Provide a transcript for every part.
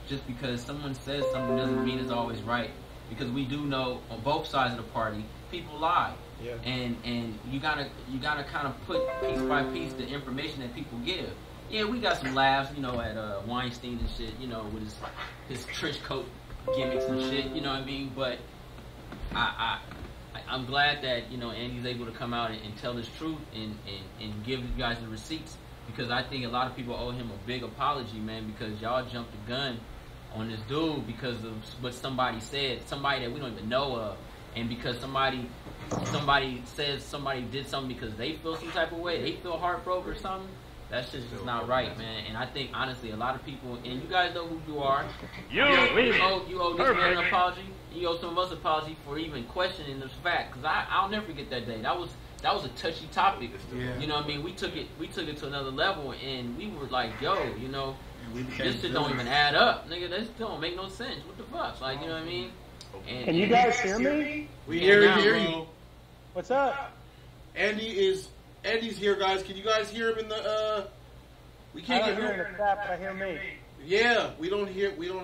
just because someone says something doesn't mean it's always right. Because we do know on both sides of the party, people lie. Yeah. And you gotta kind of put piece by piece the information that people give. Yeah, we got some laughs, you know, at Weinstein and shit, you know, with his trench coat gimmicks and shit, you know what I mean? But I'm glad that, you know, Andy's able to come out and tell his truth and give you guys the receipts, because I think a lot of people owe him a big apology, man, because y'all jumped the gun on this dude because of what somebody said, somebody that we don't even know of, and because somebody says somebody did something because they feel some type of way, they feel heartbroken or something. That's just not right, man. And I think, honestly, a lot of people, and you guys know who you are. You owe this man an apology. You owe some of us an apology for even questioning this fact. Because I'll never forget that day. That was a touchy topic. Yeah. You know what I mean? We took it to another level, and we were like, yo, you know, this shit don't even add up, nigga. This don't make no sense. What the fuck? Like, you know what I mean? And, can you guys hear me? We hear you. What's up? Andy's here, guys. Can you guys hear him in the? We can't hear him in the chat, but I hear me. Yeah, we don't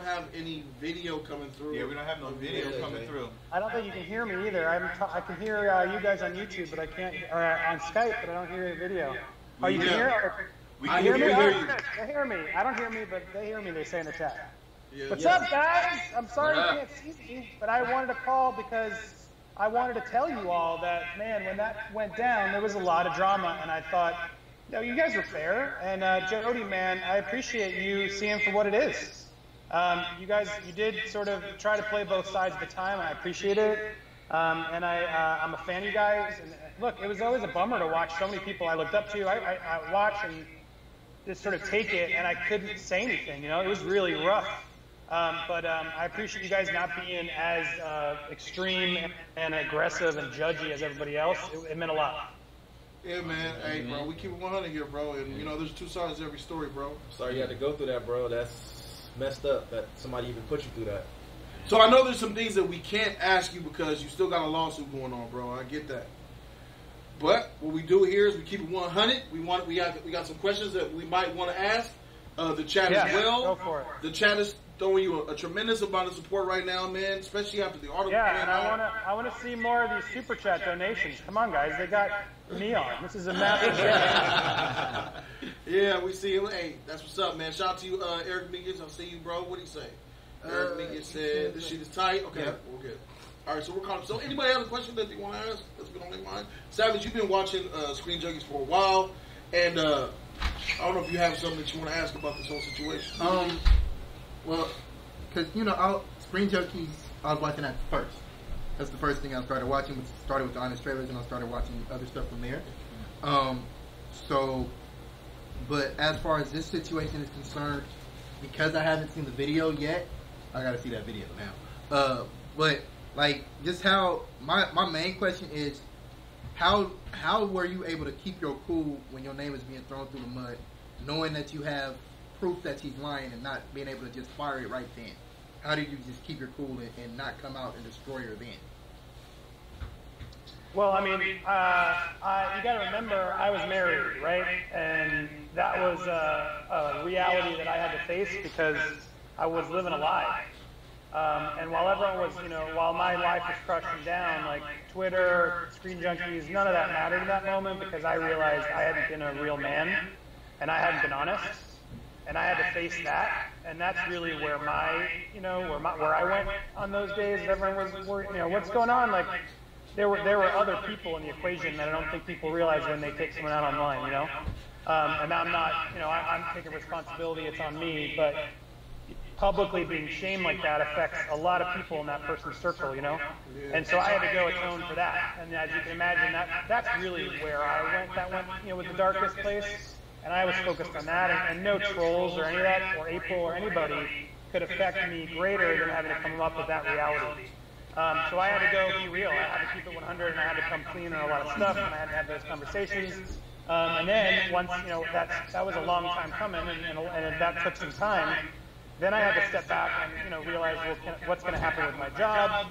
have any video coming through. Yeah, we don't have no video coming through. I don't think you can hear me either. I can hear you guys on YouTube, but I can't, or on Skype, but I don't hear your video. Oh, you can hear? We can hear you. They hear me. I don't hear me, but they hear me. They say in the chat. Yeah. What's up, guys? I'm sorry you can't see me, but I wanted to call because I wanted to tell you all that, man, when that went down, there was a lot of drama, and I thought, you know, you guys were fair, and Jody, man, I appreciate you seeing for what it is. You did sort of try to play both sides of the time, and I appreciate it, and I'm a fan of you guys, and look, it was always a bummer to watch so many people I looked up to. I watch and just sort of take it, and I couldn't say anything, you know, it was really rough. But I appreciate you guys not being as extreme and aggressive and judgy as everybody else. It meant a lot. Yeah, man. Hey, bro, we keep it 100 here, bro. And, you know, there's two sides to every story, bro. Sorry you had to go through that, bro. That's messed up that somebody even put you through that. So I know there's some things that we can't ask you because you still got a lawsuit going on, bro. I get that. But what we do here is we keep it 100. We got some questions that we might want to ask the chat as well. Go for it. The chat is throwing you a tremendous amount of support right now, man, especially after the article came out. I want to see more of these super chat donations. Come on, guys, they got me on. This is a massive show. Yeah, we see you. Hey, that's what's up, man. Shout out to you, Eric Megas. I'll see you, bro. What do you say? Eric Megas said this shit is tight. Okay, we're good. All right, so we're calling. So anybody have a question that they want to ask? That's been on their mind. Savage, you've been watching Screen Junkies for a while, and I don't know if you have something that you want to ask about this whole situation. Well, because, you know, Screen Junkies, I was watching that first. That's the first thing I started watching. Started with the Honest Trailers, and I started watching other stuff from there. But as far as this situation is concerned, because I haven't seen the video yet, I got to see that video now. But, like, just how, my main question is, how were you able to keep your cool when your name is being thrown through the mud, knowing that you have proof that she's lying and not being able to just fire it right then? How did you just keep your cool and not come out and destroy her then? Well, I mean, you got to remember, I was married, right? And that was a reality that I had to face because I was living a lie. And while everyone was, you know, while my life was crushing down, like Twitter, Screen Junkies, none of that mattered in that moment because I realized I hadn't been a real man and I hadn't been honest. And I had to face that, and that's really where where I went on those days. Everyone was worried, you know, what's going on? Like, there were other people in the equation that I don't think people realize when they take someone out online, you know. And I'm not, you know, I'm taking responsibility. It's on me, but publicly being shamed like that affects a lot of people in that person's circle, you know. And so I had to go atone for that. And as you can imagine, that's really where I went. That went, you know, was the darkest place. And I was focused on that, and no trolls or any of that, or April or anybody could affect me greater than having to come up with that reality. So I had to go be real. I had to keep it 100, and I had to come clean on a lot of stuff, and I had to have those conversations. And then once, you know, that was a long time coming, and that took some time. Then I had to step back and, you know, realize what's going to happen with my job,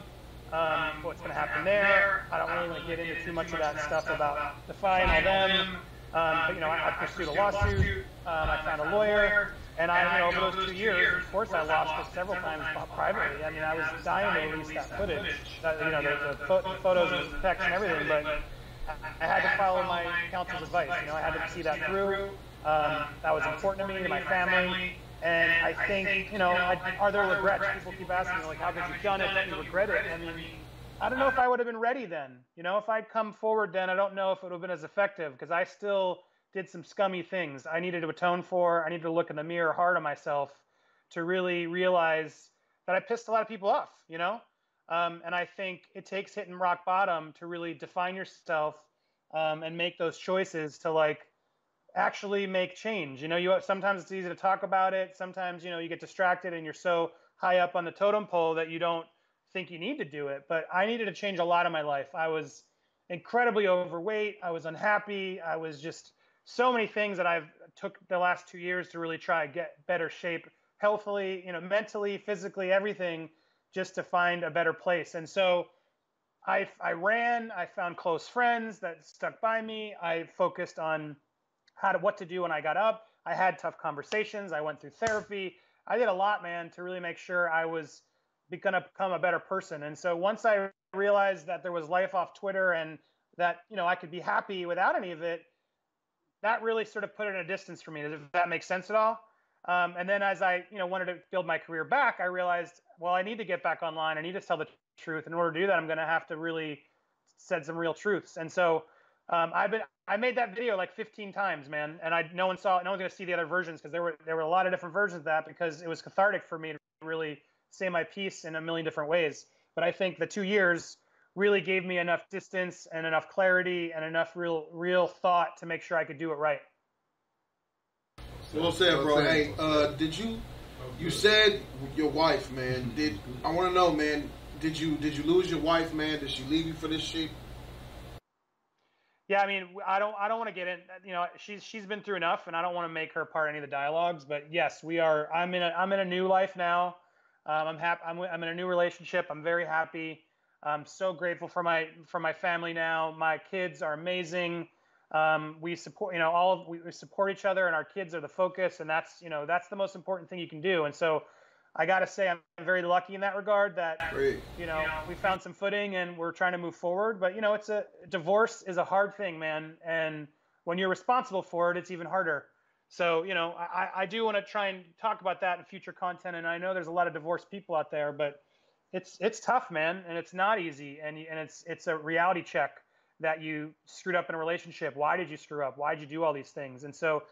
what's going to happen there. I don't really want to get into too much of that stuff about defying all them. But, you know, I pursued a lawsuit. I found a lawyer. And over those 2 years, of course, I lost it several times privately. I mean, I was dying to release that footage, the photos and the text and everything, but I had to follow my counsel's advice. I had to see that through. That was important to me, to my family. And I think, are there regrets? People keep asking me, like, how could you have done it? Don't you regret it? I mean, I don't know if I would have been ready then. If I'd come forward then, I don't know if it would have been as effective, because I still did some scummy things I needed to atone for. I needed to look in the mirror hard on myself to really realize that I pissed a lot of people off, and I think it takes hitting rock bottom to really define yourself and make those choices to actually make change. Sometimes it's easy to talk about it. Sometimes, you get distracted and you're so high up on the totem pole that you don't think you need to do it. But I needed to change a lot of my life. I was incredibly overweight. I was unhappy. I was just so many things that I've took the last 2 years to really try to get better shape, healthily, mentally, physically, everything, just to find a better place. And so I ran. I found close friends that stuck by me. I focused on what to do when I got up. I had tough conversations. I went through therapy. I did a lot, man, to really make sure I was going to become a better person. And so once I realized that there was life off Twitter and that, I could be happy without any of it, that really sort of put it in a distance for me. Does that make sense at all? And then as I, wanted to build my career back, I realized, well, I need to get back online. I need to tell the truth. In order to do that, I'm going to have to really said some real truths. And so I made that video like 15 times, man. And no one saw it. No one's going to see the other versions, because there were a lot of different versions of that, because it was cathartic for me to really say my piece in a million different ways. But I think the 2 years really gave me enough distance and enough clarity and enough real thought to make sure I could do it right. Well said, bro. Hey, did you said your wife, man? I want to know, man? Did you lose your wife, man? Did she leave you for this shit? Yeah, I mean, I don't want to get in. She's been through enough, and I don't want to make her part of any of the dialogues. But yes, we are. I'm in a new life now. I'm happy. I'm in a new relationship. I'm very happy. I'm so grateful for my family now. My kids are amazing. We support, we support each other, and our kids are the focus, and that's the most important thing you can do. And so I got to say, I'm very lucky in that regard that, we found some footing and we're trying to move forward. But, divorce is a hard thing, man. And when you're responsible for it, it's even harder. So, I do want to try and talk about that in future content. And I know there's a lot of divorced people out there, but it's tough, man. And it's not easy. And it's a reality check that you screwed up in a relationship. Why did you screw up? Why did you do all these things? And so,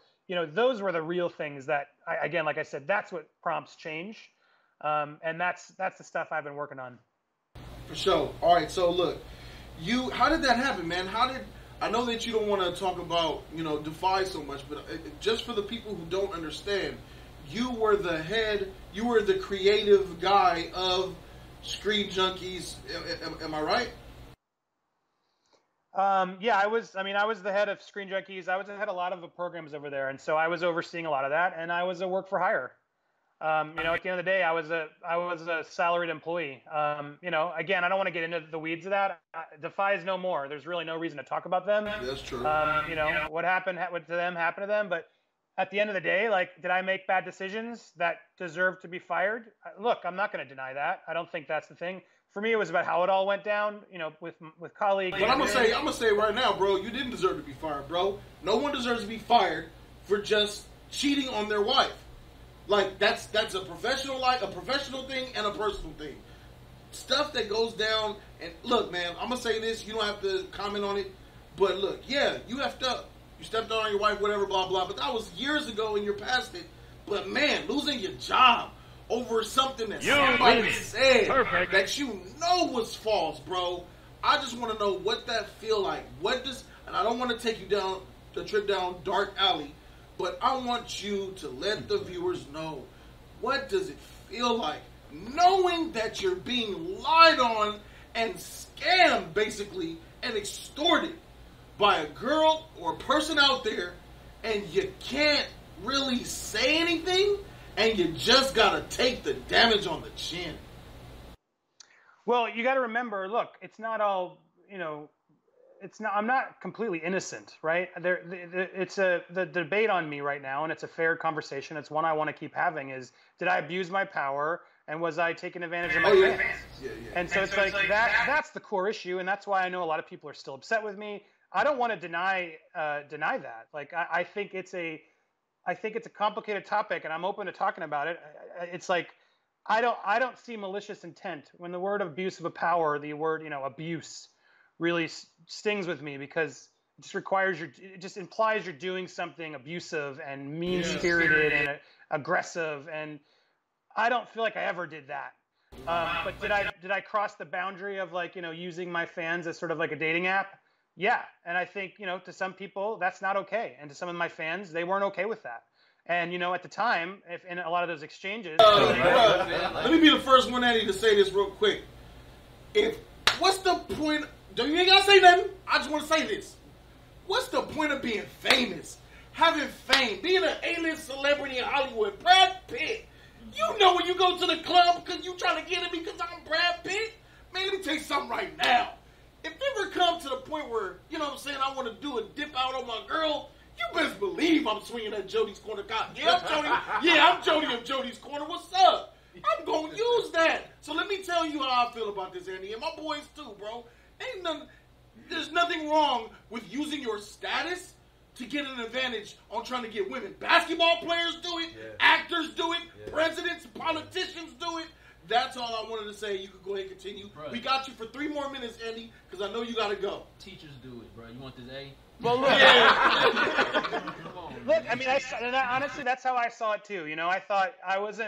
those were the real things that, again, like I said, that's what prompts change. And that's the stuff I've been working on. For sure. All right. So look, how did that happen, man? I know that you don't want to talk about, Defy so much, but just for the people who don't understand, you were the creative guy of Screen Junkies. Am I right? Yeah, I was the head of Screen Junkies. I was the head of a lot of the programs over there. And so I was overseeing a lot of that, and I was a work for hire. At the end of the day, I was a salaried employee. Again, I don't want to get into the weeds of that. Defy is no more. There's really no reason to talk about them. That's true. What happened to them happened to them. But at the end of the day, did I make bad decisions that deserve to be fired? Look, I'm not going to deny that. I don't think that's the thing. For me, it was about how it all went down, with colleagues. But I'm gonna say right now, bro, you didn't deserve to be fired, bro. No one deserves to be fired for just cheating on their wife. That's a professional thing and a personal thing. Stuff that goes down. And look, man, I'm gonna say this. You don't have to comment on it. But look, yeah, you effed up. You stepped on your wife, whatever, blah blah. But that was years ago, and you're past it. But man, losing your job over something that somebody said that was false, bro. I just want to know what that feel like. And I don't want to take you down the trip down dark alley, but I want you to let the viewers know, what does it feel like knowing that you're being lied on and scammed, basically, and extorted by a girl or a person out there, and you can't really say anything? And you just got to take the damage on the chin. Well, you got to remember, look, it's not all, it's not. I'm not completely innocent, right? The debate on me right now, and it's a fair conversation. It's one I want to keep having. Is did I abuse my power, and was I taking advantage of my fans? Yeah. And so it's like that. That's the core issue, and that's why I know a lot of people are still upset with me. I don't want to deny that. Like I think it's a complicated topic, and I'm open to talking about it. It's like I don't see malicious intent when the word abuse of a power, the word abuse, really stings with me because it just it just implies you're doing something abusive and mean-spirited and aggressive, and I don't feel like I ever did that. But did I cross the boundary of using my fans as sort of like a dating app? Yeah, and I think to some people that's not okay, and to some of my fans they weren't okay with that. And at the time, if in a lot of those exchanges, let me be the first one, Eddie, to say this real quick. What's the point? You ain't gotta say nothing. I just want to say this. What's the point of being famous, having fame, being an A-list celebrity in Hollywood? Brad Pitt. When you go to the club because you trying to get at me because I'm Brad Pitt. Man, let me tell you something right now. If it ever come to the point where I want to do a dip out on my girl. You best believe I'm swinging at Jody's corner. Yeah, I'm Jody. Yeah, I'm Jody of Jody's corner. What's up? I'm going to use that. So let me tell you how I feel about this, Andy. And my boys, too, bro. There's nothing wrong with using your status to get an advantage on trying to get women. Basketball players do it. Yeah. Actors do it. Yeah. Presidents, politicians do it. That's all I wanted to say. You could go ahead and continue. Bro. We got you for 3 more minutes, Andy, because I know you got to go. Teachers do it, bro. You want this A? Well, look, look. I mean, honestly, that's how I saw it too. I thought I was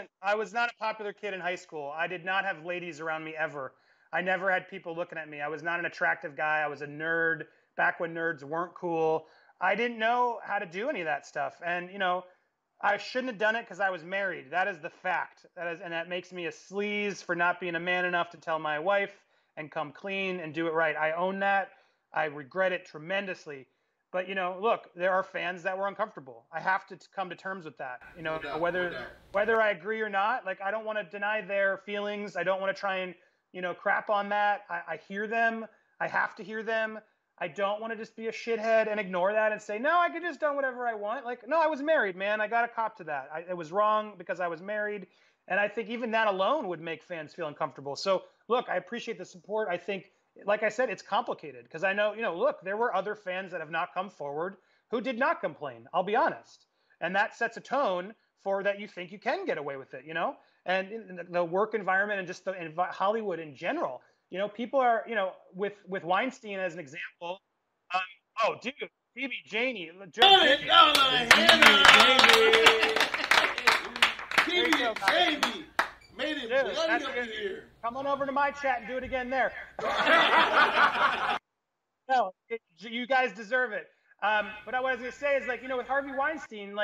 not a popular kid in high school. I did not have ladies around me ever. I never had people looking at me. I was not an attractive guy. I was a nerd back when nerds weren't cool. I didn't know how to do any of that stuff, and I shouldn't have done it because I was married. That is the fact. And that makes me a sleaze for not being a man enough to tell my wife and come clean and do it right. I own that. I regret it tremendously. But look, there are fans that were uncomfortable. I have to come to terms with that. Whether I agree or not, I don't want to deny their feelings. I don't want to try and crap on that. I hear them. I have to hear them. I don't want to just be a shithead and ignore that and say, no, I could just do whatever I want. No, I was married, man. I got to cop to that. It was wrong because I was married. And I think even that alone would make fans feel uncomfortable. So, look, I appreciate the support. I think, like I said, it's complicated because I know, look, there were other fans that have not come forward who did not complain. I'll be honest. And that sets a tone for that you think you can get away with it, And in the work environment and just Hollywood in general. People are, with Weinstein as an example. Dude, Phoebe, Janie, Jamie. Made it bloody up in here. Come on over to my chat and do it again there. No, you guys deserve it. But what I was going to say is, with Harvey Weinstein,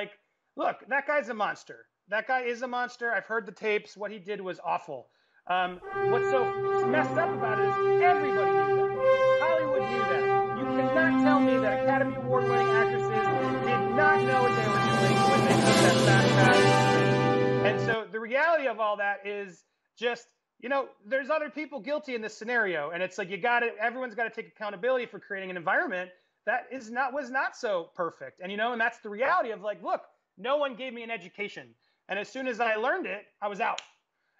look, that guy's a monster. That guy is a monster. I've heard the tapes. What he did was awful. What's so messed up about it is everybody knew that. Hollywood knew that. You cannot tell me that Academy Award-winning actresses did not know what they were doing when they took that fast. And so the reality of all that is just, there's other people guilty in this scenario, and it's everyone's got to take accountability for creating an environment that was not so perfect. And and that's the reality of look, no one gave me an education, and as soon as I learned it, I was out.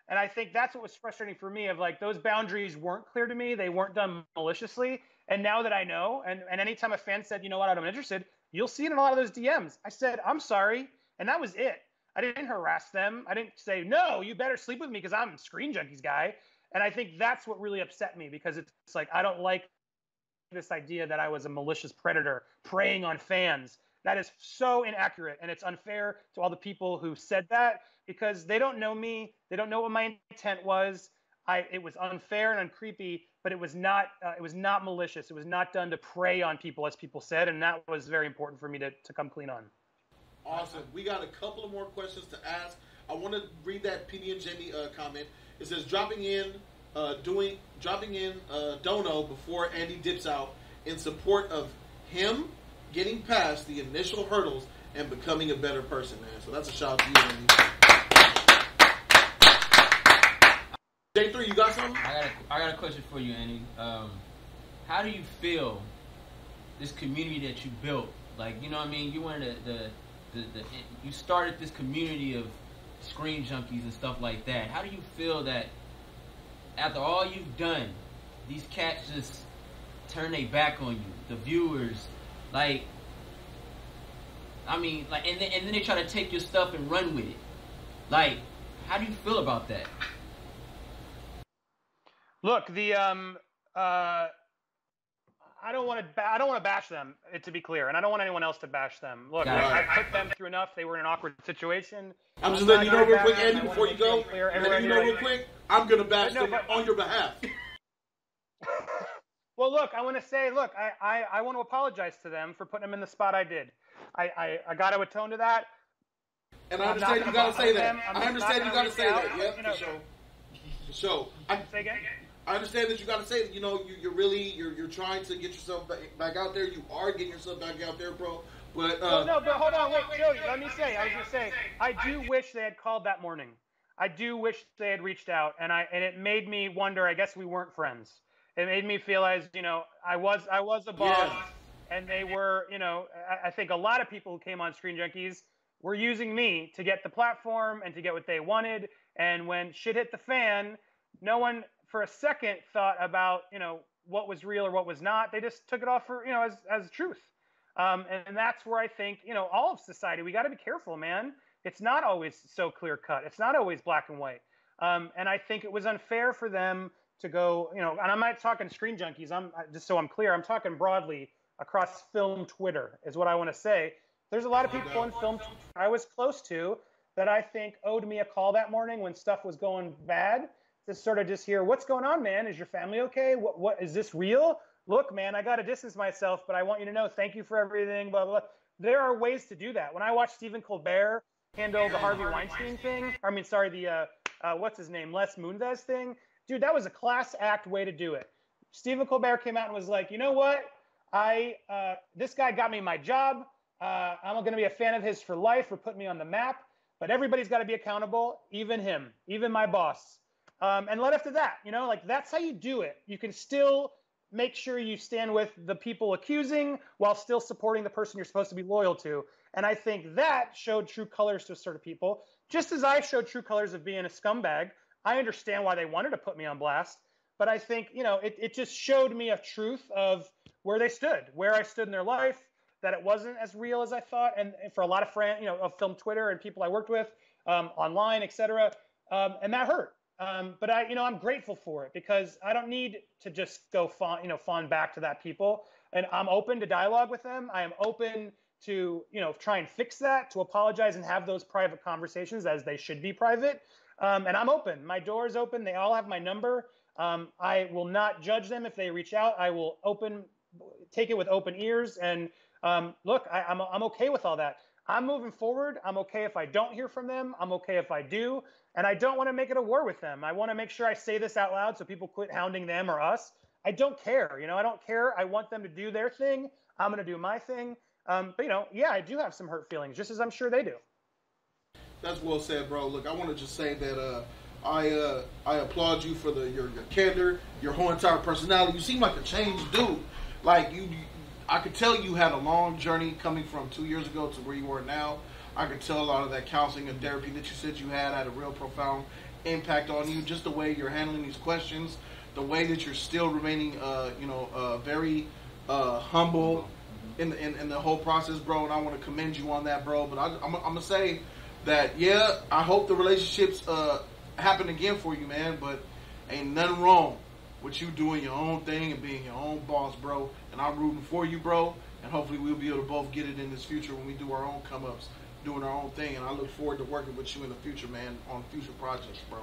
And I think that's what was frustrating for me of those boundaries weren't clear to me. They weren't done maliciously. And now that I know, and anytime a fan said, what, I'm interested, you'll see it in a lot of those DMs. I said, I'm sorry. And that was it. I didn't harass them. I didn't say, no, you better sleep with me because I'm Screen Junkies guy. And I think that's what really upset me because it's I don't like this idea that I was a malicious predator preying on fans. That is so inaccurate, and it's unfair to all the people who said that because they don't know me. They don't know what my intent was. It was unfair and creepy, but it was not malicious. It was not done to prey on people, as people said, and that was very important for me to come clean on. Awesome. We got a couple of more questions to ask. I want to read that PD and Jamie comment. It says dropping in Dono before Andy dips out in support of him getting past the initial hurdles and becoming a better person, man. So that's a shout out to you, Andy. J3, you got something? I got a question for you, Andy. How do you feel this community that you built. Like, you know what I mean? You wanted you started this community of Screen Junkies and stuff like that. How do you feel that after all you've done, these cats just turn their back on you, the viewers, like, I mean, like, and then they try to take your stuff and run with it. Like, how do you feel about that? Look, I don't want to bash them, to be clear, and I don't want anyone else to bash them. Look, I put them through enough. They were in an awkward situation. I'm just letting you know real quick, Andy, before you go. Letting you know real quick, I'm gonna bash them on your behalf. Well, look, I want to say, look, I want to apologize to them for putting them in the spot I did. I got to atone to that. And I understand you got to say that. I understand you got to say that. Yeah, for sure. Say again? I understand that you got to say that. You know, you're trying to get yourself back out there. You are getting yourself back out there, bro. But but hold on, wait, Jody. Let me say. I was gonna say, I do wish they had called that morning. I do wish they had reached out, and it made me wonder. I guess we weren't friends. It made me feel as, you know, I was a boss, and they were, you know, I think a lot of people who came on Screen Junkies were using me to get the platform and to get what they wanted. And when shit hit the fan, no one for a second thought about, you know, what was real or what was not. They just took it off for, you know, as truth. And that's where I think, you know, all of society, we got to be careful, man. It's not always so clear cut. It's not always black and white. And I think it was unfair for them to go, you know, and I'm not talking Screen Junkies. I'm just so I'm clear. I'm talking broadly across film Twitter is what I want to say. There's a lot of people in film I was close to that I think owed me a call that morning when stuff was going bad to sort of just hear, what's going on, man? Is your family okay? What is this real? Look, man, I got to distance myself, but I want you to know, thank you for everything, blah, blah, blah. There are ways to do that. When I watched Stephen Colbert handle the Harvey Weinstein thing, what's his name? Les Moonves thing. Dude, that was a class act way to do it. Stephen Colbert came out and was like, you know what? This guy got me my job. I'm going to be a fan of his for life, for putting me on the map. But everybody's got to be accountable, even him, even my boss. And led after that, you know, like that's how you do it. You can still make sure you stand with the people accusing while still supporting the person you're supposed to be loyal to. And I think that showed true colors to certain people. Just as I showed true colors of being a scumbag, I understand why they wanted to put me on blast. But I think, you know, it just showed me a truth of where they stood, where I stood in their life, that it wasn't as real as I thought. And for a lot of friends, you know, of film Twitter and people I worked with online, etc. And that hurt. But I'm grateful for it because I don't need to just go fawn back to that people. And I'm open to dialogue with them. I am open to, you know, try and fix that, to apologize and have those private conversations as they should be private. And I'm open. My door is open. They all have my number. I will not judge them if they reach out. I will take it with open ears. And look, I'm okay with all that. I'm moving forward. I'm okay if I don't hear from them. I'm okay if I do. And I don't want to make it a war with them. I want to make sure I say this out loud so people quit hounding them or us. I don't care. You know, I don't care. I want them to do their thing. I'm going to do my thing. But, you know, yeah, I do have some hurt feelings, just as I'm sure they do. That's well said, bro. Look, I want to just say that I applaud you for your candor, your whole entire personality. You seem like a changed dude. Like, I could tell you had a long journey coming from 2 years ago to where you are now. I could tell a lot of that counseling and therapy that you said you had a real profound impact on you. Just the way you're handling these questions, the way that you're still remaining, very humble in the whole process, bro. And I want to commend you on that, bro. But I'm gonna say that, yeah, I hope the relationships happen again for you, man. But ain't nothing wrong with you doing your own thing and being your own boss, bro. And I'm rooting for you, bro. And hopefully we'll be able to both get it in this future when we do our own come-ups, doing our own thing. And I look forward to working with you in the future, man, on future projects, bro.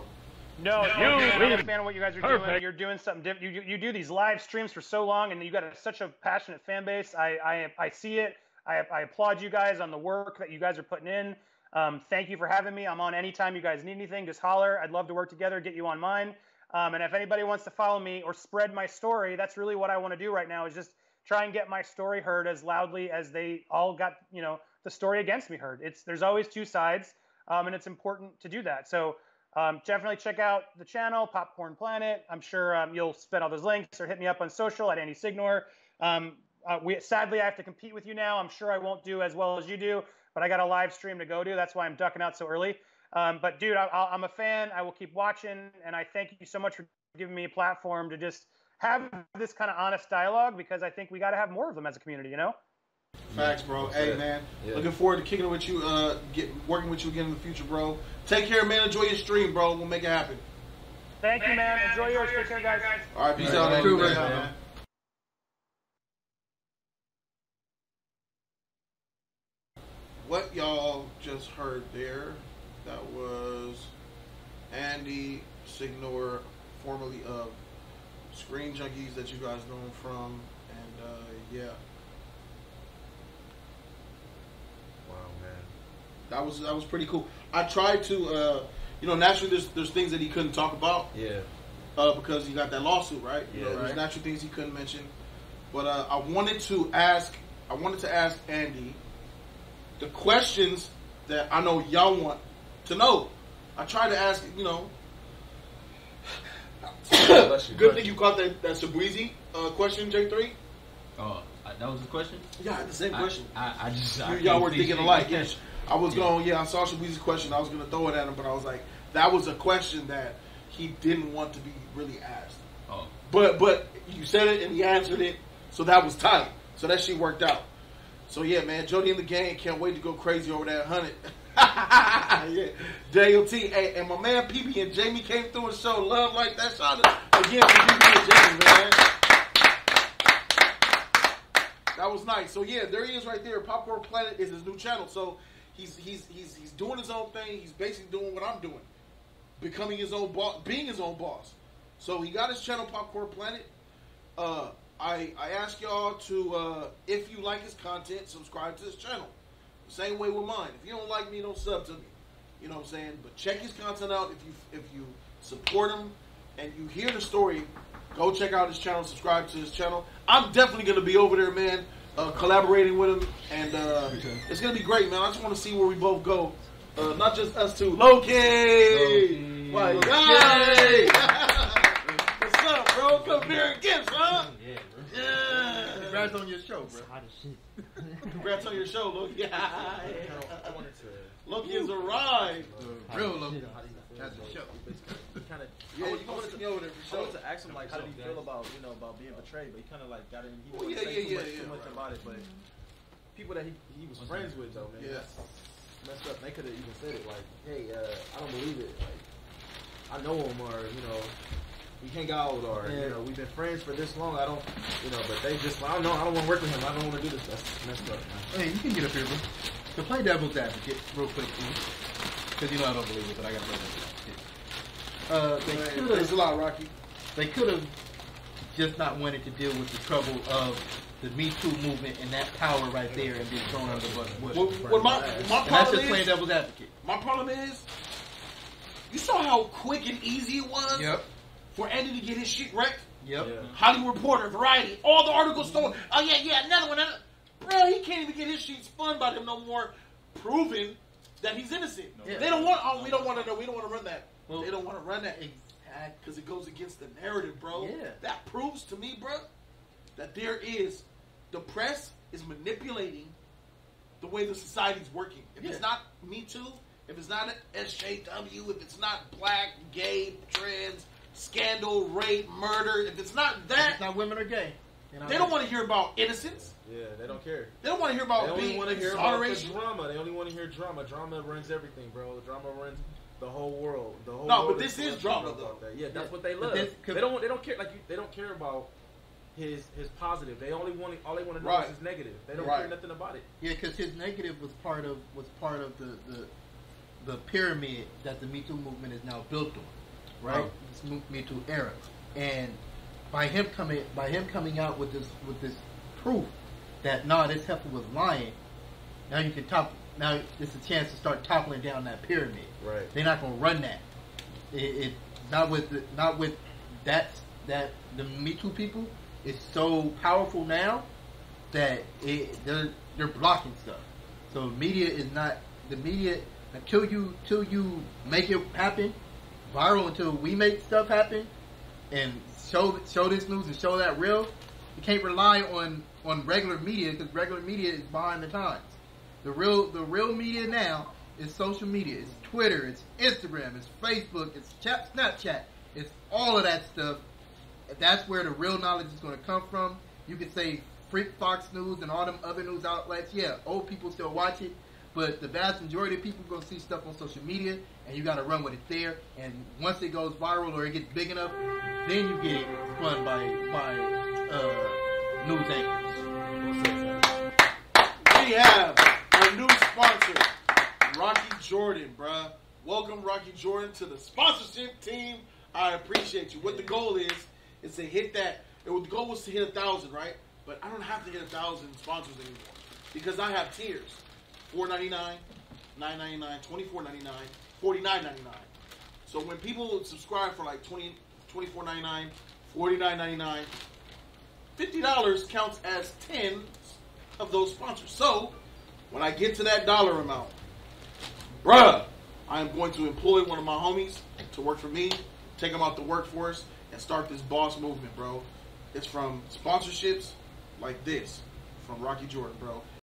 No, man, I'm a fan of what you guys are doing. You're doing something different. You do these live streams for so long, and you got such a passionate fan base. I see it. I applaud you guys on the work that you guys are putting in. Thank you for having me. I'm on anytime you guys need anything. Just holler. I'd love to work together, get you on mine. And if anybody wants to follow me or spread my story, that's really what I want to do right now, is just try and get my story heard as loudly as they all got, you know, the story against me heard. There's always two sides, and it's important to do that. So definitely check out the channel, Popcorn Planet. I'm sure you'll spit all those links or hit me up on social at Signore. Sadly, I have to compete with you now. I'm sure I won't do as well as you do, but I got a live stream to go to. That's why I'm ducking out so early. But dude, I'm a fan. I will keep watching, and I thank you so much for giving me a platform to just have this kind of honest dialogue, because I think we got to have more of them as a community, you know? Facts, bro. Hey, man. Yeah. Looking forward to kicking it with you, working with you again in the future, bro. Take care, man. Enjoy your stream, bro. We'll make it happen. Thank you, man. Enjoy yours. Take care, guys. All right, peace out, man. What y'all just heard there, that was Andy Signore, formerly of Screen Junkies, that you guys know him from, and yeah. Wow, man. That was pretty cool. I tried to, naturally there's things that he couldn't talk about. Yeah. Because he got that lawsuit, right? Yeah. There's natural things he couldn't mention. But I wanted to ask Andy the questions that I know y'all want to know. I tried to ask, good thing you caught that Sabweezy question, J3. Oh, that was the question? Yeah, the same question. Y'all were thinking alike. Yeah. I was I saw Sabweezy's question. I was going to throw it at him, but I was like, that was a question that he didn't want to be really asked. Oh. But you said it and he answered it, so that was tight. So that shit worked out. So yeah, man, Jody and the gang can't wait to go crazy over that 100. Yeah, JLT. Hey, and my man PB and Jamie came through and showed love like that. Shout out again for PB and Jamie, man. That was nice. So yeah, there he is right there. Popcorn Planet is his new channel. So he's doing his own thing. He's basically doing what I'm doing, becoming his own boss, being his own boss. So he got his channel, Popcorn Planet. I ask y'all to, if you like his content, subscribe to his channel. The same way with mine. If you don't like me, don't sub to me. You know what I'm saying? But check his content out. If you support him and you hear the story, go check out his channel, subscribe to his channel. I'm definitely going to be over there, man, collaborating with him. And it's going to be great, man. I just want to see where we both go. Not just us two. Loki! My guy! What's up, bro? Come here and get son. Yeah. Congrats on your show, bro. Hot as shit. Congrats on your show, Loki. Yeah. I wanted to. Loki has arrived. Real Loki. That's a show. Kind of. Yeah, you want to take me over there for I sure. wanted to ask him like, how did he feel about being betrayed? But he kind of like got in. He Well, didn't say too much right. about it, but people that he was friends with though, man. Yeah. Messed up. They could have even said it like, "Hey, I don't believe it. Like, I know him, or we hang out, or we've been friends for this long. I don't, But they just, I don't know. I don't want to work with him. I don't want to do this. That's messed up, man. Hey, you can get up here, bro. To play devil's advocate, real quick, because I don't believe it, but I got to play devil's advocate. Thanks a lot, Rocky. They could have just not wanted to deal with the trouble of the Me Too movement and that power right there and being thrown under the bus. Well, my and problem that's just is, playing devil's advocate. my problem is, you saw how quick and easy it was Yep. for Andy to get his shit wrecked? Yep. Yeah. Hollywood Reporter, Variety, all the articles stolen. Oh, yeah, another one. Bro, he can't even get his shit spun by them no more, proving that he's innocent. Yeah. They don't want, we don't want to know, we don't want to run that. Well, they don't want to run that. Exactly. Because it goes against the narrative, bro. Yeah. That proves to me, bro, that the press is manipulating the way the society's working. If it's not Me Too, if it's not SJW, if it's not black, gay, trans, scandal, rape, murder, if it's not that, It's not women or gay. they don't want to hear about innocence. Yeah, they don't care. They don't want to hear They about only being want to hear about the exoneration. drama. They only want to hear drama. Drama runs everything, bro. The drama runs the whole world. The whole No, world but this is drama, though. That. Yeah, that's what they But love. this They don't care. They don't care about his positive. They only want. All they want to know is his negative. They don't care nothing about it. Yeah, because his negative was part of the pyramid that the Me Too movement is now built on, right? Oh. This Me Too era, and by him coming out with this proof that this heifer was lying, now you can top. Now it's a chance to start toppling down that pyramid. Right. They're not going to run that. It not with that the Me Too people is so powerful now that they're blocking stuff. So media is not the media until you make it happen viral, until we make stuff happen and show this news and show that real. You can't rely on on regular media, because regular media is behind the times. The real media now is social media. It's Twitter, it's Instagram, it's Facebook, it's Snapchat. It's all of that stuff. That's where the real knowledge is going to come from. You could say Freak Fox News and all them other news outlets. Yeah, old people still watch it, but the vast majority of people are going to see stuff on social media, and you got to run with it there. And once it goes viral or it gets big enough, then you get it spun by news anchors. We have our new sponsor, Rocky Jordan, bruh. Welcome, Rocky Jordan, to the sponsorship team. I appreciate you. What the goal is to hit that. The goal was to hit 1,000, right? But I don't have to hit 1,000 sponsors anymore because I have tiers: $4.99, $9.99, $24.99, $49.99. So when people subscribe for like $24.99, $49.99, $50 counts as 10 of those sponsors. So when I get to that dollar amount, bruh, I am going to employ one of my homies to work for me, take him out the workforce, and start this boss movement, bro. It's from sponsorships like this, from Rocky Jordan, bro.